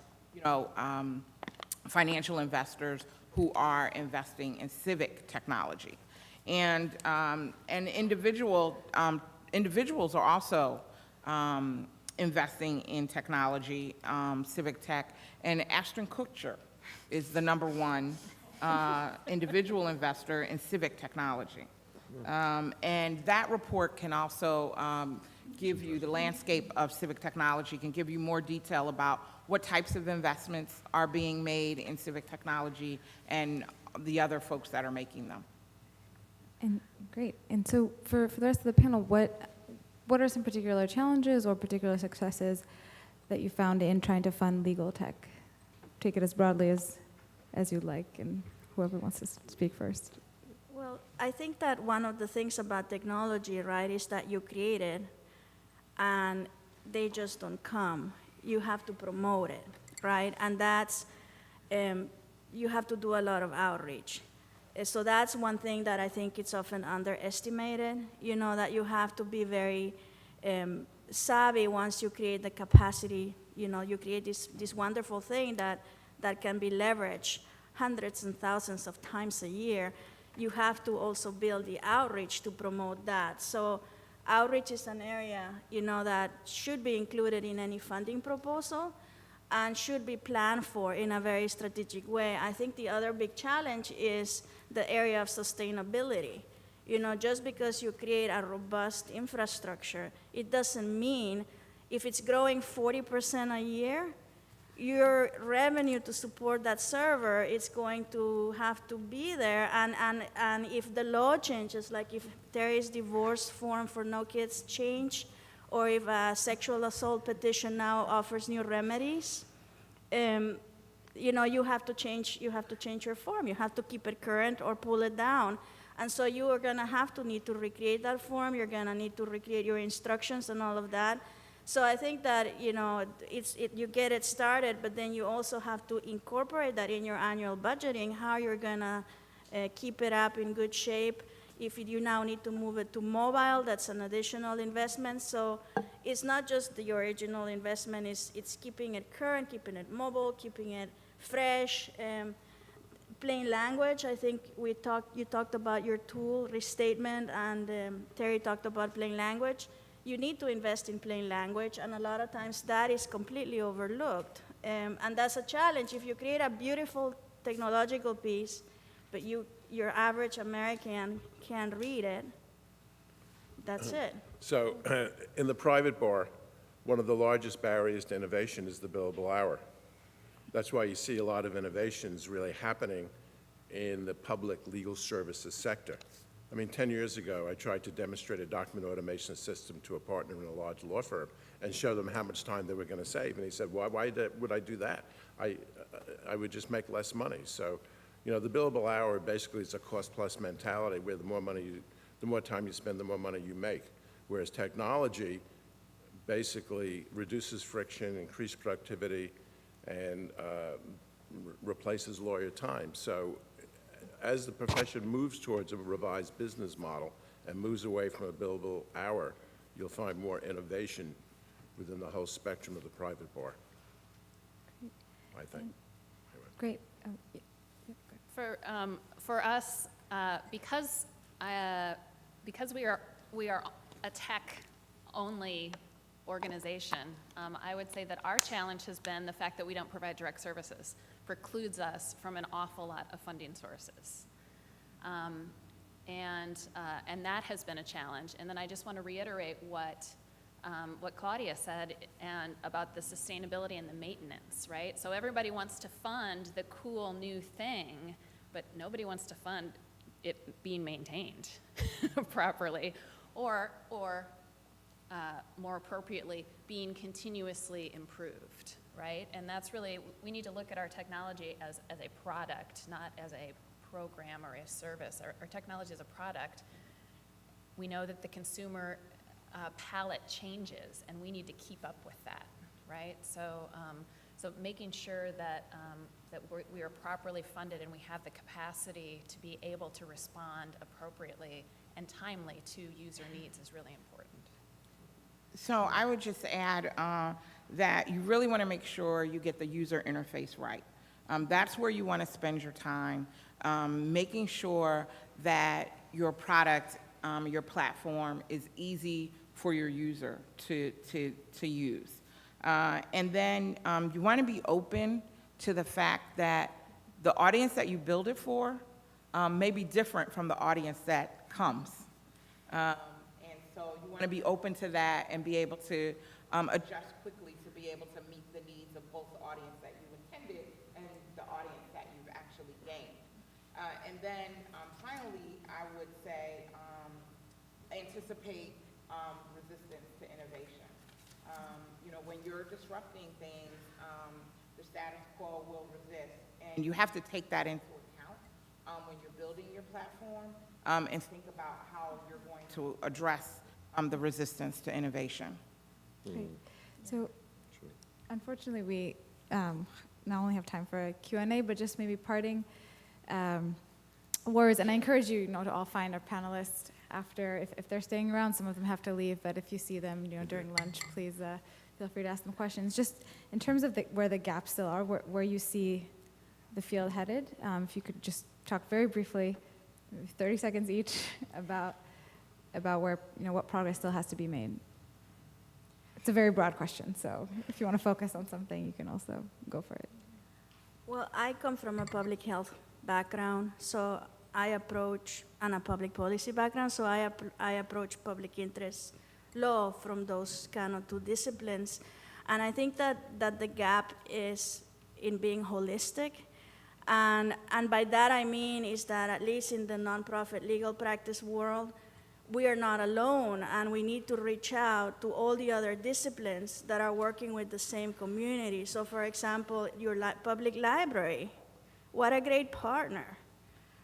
financial investors who are investing in civic technology. And individuals are also investing in technology, civic tech, and Ashton Kutcher is the number one individual investor in civic technology. And that report can also give you the landscape of civic technology, can give you more detail about what types of investments are being made in civic technology and the other folks that are making them. And great. And so for the rest of the panel, what are some particular challenges or particular successes that you found in trying to fund legal tech? Take it as broadly as you'd like, and whoever wants to speak first. Well, I think that one of the things about technology, right, is that you create it and they just don't come. You have to promote it, right? And that's, you have to do a lot of outreach. So that's one thing that I think it's often underestimated, that you have to be very savvy once you create the capacity, you create this wonderful thing that can be leveraged hundreds and thousands of times a year. You have to also build the outreach to promote that. So outreach is an area, that should be included in any funding proposal and should be planned for in a very strategic way. I think the other big challenge is the area of sustainability. Just because you create a robust infrastructure, it doesn't mean if it's growing 40% a year, your revenue to support that server is going to have to be there. And if the law changes, like if there is divorce form for no kids change, or if a sexual assault petition now offers new remedies, you have to change your form. You have to keep it current or pull it down. And so you are gonna need to recreate that form. You're gonna need to recreate your instructions and all of that. So I think that, you get it started, but then you also have to incorporate that in your annual budgeting, how you're gonna keep it up in good shape. If you now need to move it to mobile, that's an additional investment. So it's not just the original investment, it's keeping it current, keeping it mobile, keeping it fresh. Plain language, I think you talked about your tool, restatement, and Terry talked about plain language. You need to invest in plain language, and a lot of times that is completely overlooked. And that's a challenge. If you create a beautiful technological piece, but your average American can't read it, that's it. So in the private bar, one of the largest barriers to innovation is the billable hour. That's why you see a lot of innovations really happening in the public legal services sector. 10 years ago, I tried to demonstrate a document automation system to a partner in a large law firm and show them how much time they were going to save. And he said, why would I do that? I would just make less money. So, the billable hour basically is a cost-plus mentality where the more time you spend, the more money you make. Whereas technology basically reduces friction, increases productivity, and replaces lawyer time. So as the profession moves towards a revised business model and moves away from a billable hour, you'll find more innovation within the whole spectrum of the private bar, I think. Great. For us, because we are a tech-only organization, I would say that our challenge has been the fact that we don't provide direct services precludes us from an awful lot of funding sources. And that has been a challenge. And then I just want to reiterate what Claudia said and about the sustainability and the maintenance, right? So everybody wants to fund the cool new thing, but nobody wants to fund it being maintained properly, or more appropriately, being continuously improved, right? And that's really, we need to look at our technology as a product, not as a program or a service. Our technology is a product. We know that the consumer palette changes, and we need to keep up with that, right? So making sure that we are properly funded and we have the capacity to be able to respond appropriately and timely to user needs is really important. So I would just add that you really want to make sure you get the user interface right. That's where you want to spend your time, making sure that your product, your platform is easy for your user to use. And then you want to be open to the fact that the audience that you build it for may be different from the audience that comes. And so you want to be open to that and be able to adjust quickly to be able to meet the needs of both the audience that you intended and the audience that you've actually gained. And then finally, I would say anticipate resistance to innovation. You know, when you're disrupting things, the status quo will resist. And you have to take that into account when you're building your platform and think about how you're going to address the resistance to innovation. Great. So unfortunately, we not only have time for a Q&A, but just maybe parting words. And I encourage you, to all find our panelists after, if they're staying around. Some of them have to leave, but if you see them, during lunch, please feel free to ask them questions. Just in terms of where the gaps still are, where you see the field headed, if you could just talk very briefly, maybe 30 seconds each, about where, what progress still has to be made. It's a very broad question, so if you want to focus on something, you can also go for it. Well, I come from a public health background, so I approach, and a public policy background, so I approach public interest law from those kind of two disciplines. And I think that the gap is in being holistic. And by that I mean is that at least in the nonprofit legal practice world, we are not alone, and we need to reach out to all the other disciplines that are working with the same community. So for example, your public library, what a great partner,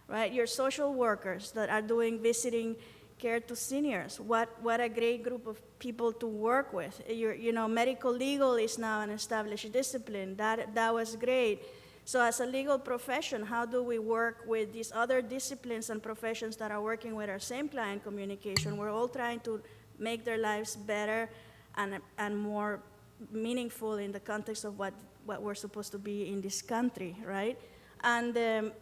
right? Your social workers that are doing visiting care to seniors, what a great group of people to work with. Medical legal is now an established discipline. That was great. So as a legal profession, how do we work with these other disciplines and professions that are working with our same client communication? We're all trying to make their lives better and more meaningful in the context of what we're supposed to be in this country, right? And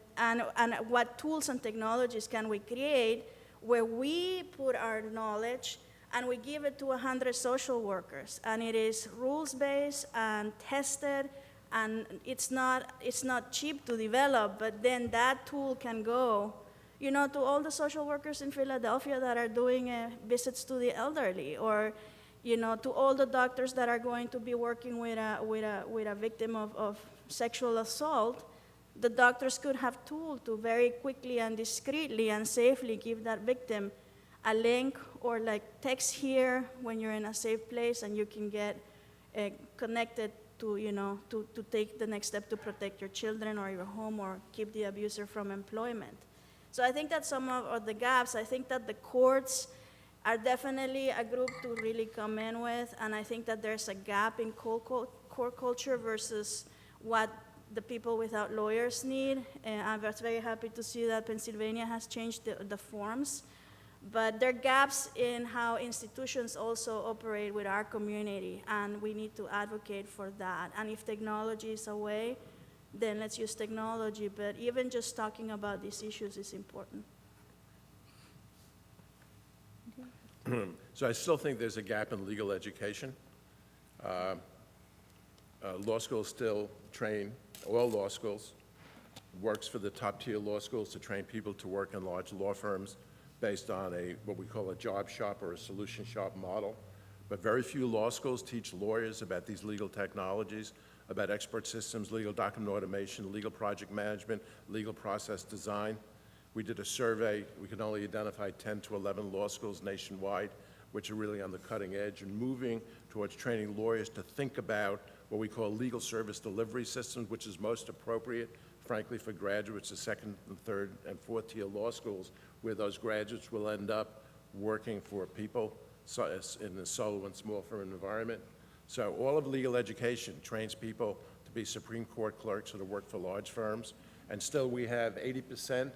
what tools and technologies can we create where we put our knowledge and we give it to 100 social workers, and it is rules-based and tested, and it's not cheap to develop, but then that tool can go, to all the social workers in Philadelphia that are doing visits to the elderly, or, to all the doctors that are going to be working with a victim of sexual assault. The doctors could have tools to very quickly and discreetly and safely give that victim a link, or like text here when you're in a safe place and you can get connected to take the next step to protect your children or your home or keep the abuser from employment. So I think that some of the gaps, I think that the courts are definitely a group to really come in with, and I think that there's a gap in court culture versus what the people without lawyers need. And I was very happy to see that Pennsylvania has changed the forms. But there are gaps in how institutions also operate with our community, and we need to advocate for that. And if technology is a way, then let's use technology. But even just talking about these issues is important. So I still think there's a gap in legal education. Law schools still train, all law schools, works for the top-tier law schools to train people to work in large law firms based on what we call a job shop or a solution shop model. But very few law schools teach lawyers about these legal technologies, about expert systems, legal document automation, legal project management, legal process design. We did a survey. We could only identify 10 to 11 law schools nationwide, which are really on the cutting edge and moving towards training lawyers to think about what we call legal service delivery systems, which is most appropriate, frankly, for graduates of second and third and fourth tier law schools, where those graduates will end up working for people in the solo and small firm environment. So all of legal education trains people to be Supreme Court clerks or to work for large firms. And still we have 80%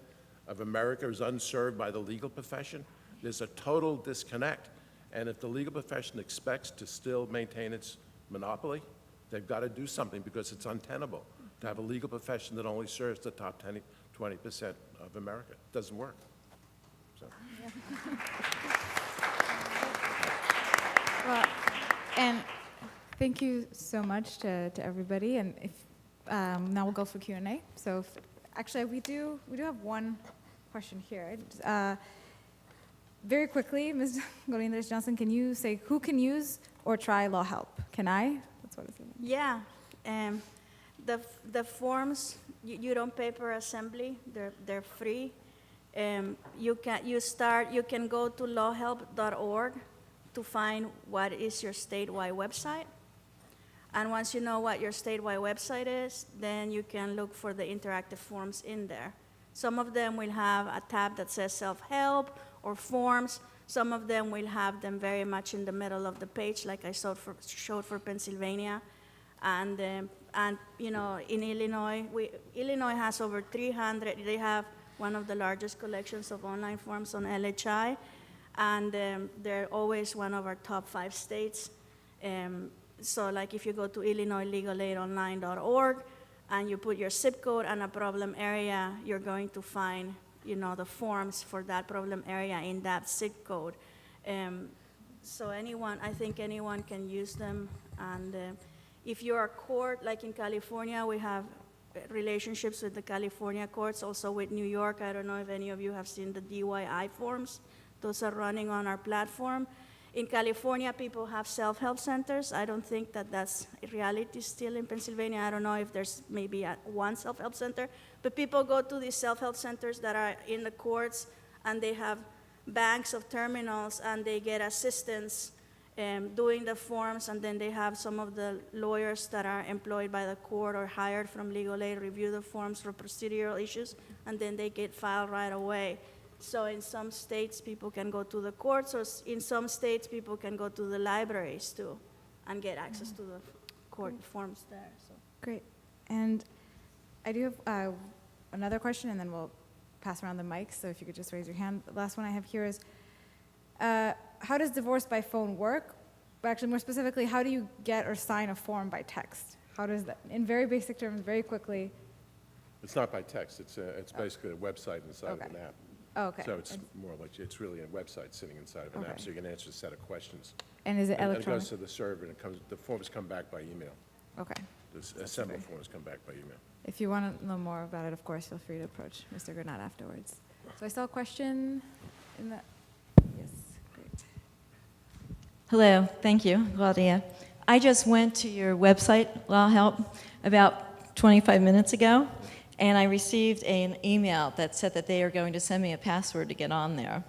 of America is unserved by the legal profession. There's a total disconnect. And if the legal profession expects to still maintain its monopoly, they've got to do something, because it's untenable to have a legal profession that only serves the top 20% of America. It doesn't work. So. Well, and thank you so much to everybody. And if now we'll go for Q&A. So if Actually, we do have one question here. Very quickly, Ms. Godinez-Johnson, can you say who can use or try Law Help? Can I? That's what it's saying. Yeah, the forms, you don't pay per assembly, they're free. You can go to lawhelp.org to find what is your statewide website. And once you know what your statewide website is, then you can look for the interactive forms in there. Some of them will have a tab that says self-help or forms. Some of them will have them very much in the middle of the page, like I showed for Pennsylvania. And you know, in Illinois, Illinois has over 300. They have one of the largest collections of online forms on LHI, and they're always one of our top 5 states. So like if you go to illinoislegalaidonline.org and you put your zip code and a problem area, you're going to find, you know, the forms for that problem area in that zip code. So I think anyone can use them. And if you're a court, like in California, we have relationships with the California courts, also with New York. I don't know if any of you have seen the DYI forms. Those are running on our platform. In California, people have self-help centers. I don't think that that's a reality still in Pennsylvania. I don't know if there's maybe one self-help center, but people go to these self-help centers that are in the courts, and they have banks of terminals, and they get assistance doing the forms, and then they have some of the lawyers that are employed by the court or hired from legal aid review the forms for procedural issues, and then they get filed right away. So in some states, people can go to the courts, or in some states, people can go to the libraries too and get access to the court forms there. So. Great. And I do have another question, and then we'll pass around the mic, so if you could just raise your hand. The last one I have here is, how does divorce by phone work? But actually, more specifically, how do you get or sign a form by text? How does that, in very basic terms, very quickly? It's not by text, it's basically a website inside of an app. Oh, okay. So it's more like, it's really a website sitting inside of an app, so you can answer a set of questions. And is it And it electronic? goes to the server, and the forms come back by email. Okay. The assembled forms come back by email. If you want to know more about it, of course, feel free to approach Mr. Granat afterwards. So I saw a question in the, yes, great. Hello, thank you, Claudia. I just went to your website, Law Help, about 25 minutes ago, and I received an email that said that they are going to send me a password to get on there.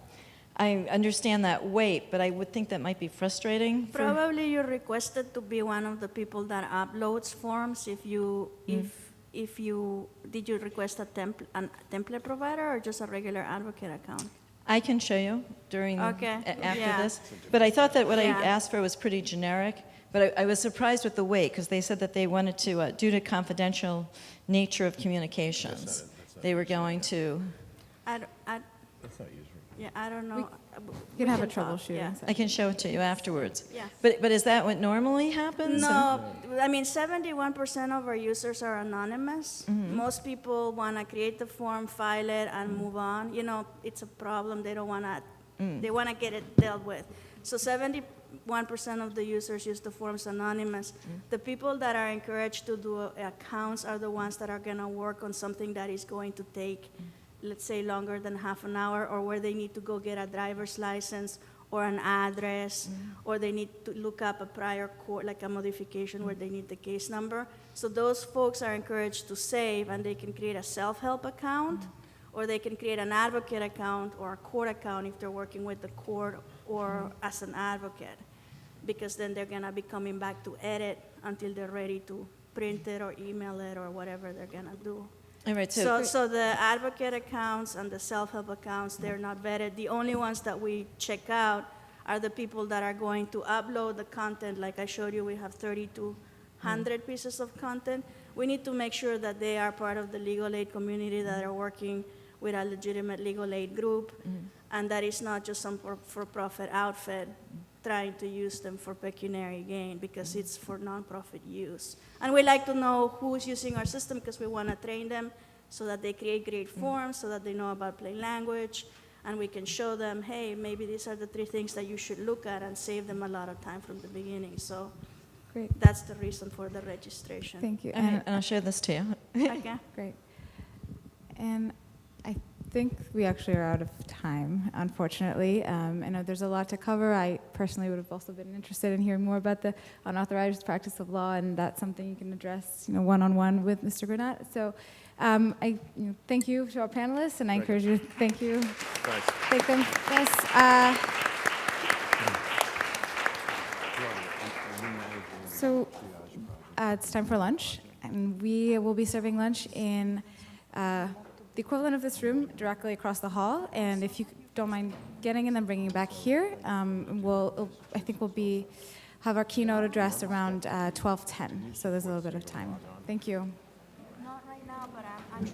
I understand that wait, but I would think that might be frustrating. Probably you're requested to be one of the people that uploads forms. If you, did you request a template provider or just a regular advocate account? I can show you during, Okay, after yeah. this. But I thought that what I Yeah. asked for was pretty generic, but I was surprised with the wait, because they said that they wanted to, due to confidential nature of communications, That's not they were going to, I That's not usual. yeah, I don't know. You can have a talk, troubleshooting yeah. session. I can show it to you afterwards. Yeah. But is that what normally happens? No, I mean, 71% of our users are anonymous. Mm-hmm. Most people want to create the form, file it, and move on. You know, it's a problem. They don't want to, they want to get it dealt with. So 71% of the users use the forms anonymous. The people that are encouraged to do accounts are the ones that are going to work on something that is going to take, let's say, longer than half an hour, or where they need to go get a driver's license or an address, or they need to look up a prior court, like a modification where they need the case number. So those folks are encouraged to save, and they can create a self-help account, or they can create an advocate account or a court account if they're working with the court or as an advocate, because then they're gonna be coming back to edit until they're ready to print it or email it or whatever they're gonna do. All right, So the advocate accounts and the self-help accounts, they're not vetted. The only ones that we check out are the people that are going to upload the content. Like I showed you, we have 3,200 pieces of content. We need to make sure that they are part of the legal aid community, that are working with a legitimate legal aid group, and that is not just some for-profit outfit trying to use them for pecuniary gain, because it's for nonprofit use. And we like to know who's using our system, because we want to train them so that they create great forms, so that they know about plain language, and we can show them, hey, maybe these are the 3 things that you should look at, and save them a lot of time from the beginning. So Great. that's the reason for the registration. Thank you. and I'll show this to you. Okay. Great. And I think we actually are out of time, unfortunately. I know there's a lot to cover. I personally would have also been interested in hearing more about the unauthorized practice of law, and that's something you can address, one-on-one with Mr. Granat. So I thank you to our panelists, and I encourage you to thank them. Yes. So it's time for lunch, and we will be serving lunch in the equivalent of this room directly across the hall. And if you don't mind getting in and bringing it back here, I think we'll have our keynote address around 12:10. So there's a little bit of time. Thank you. Not right now, but I'm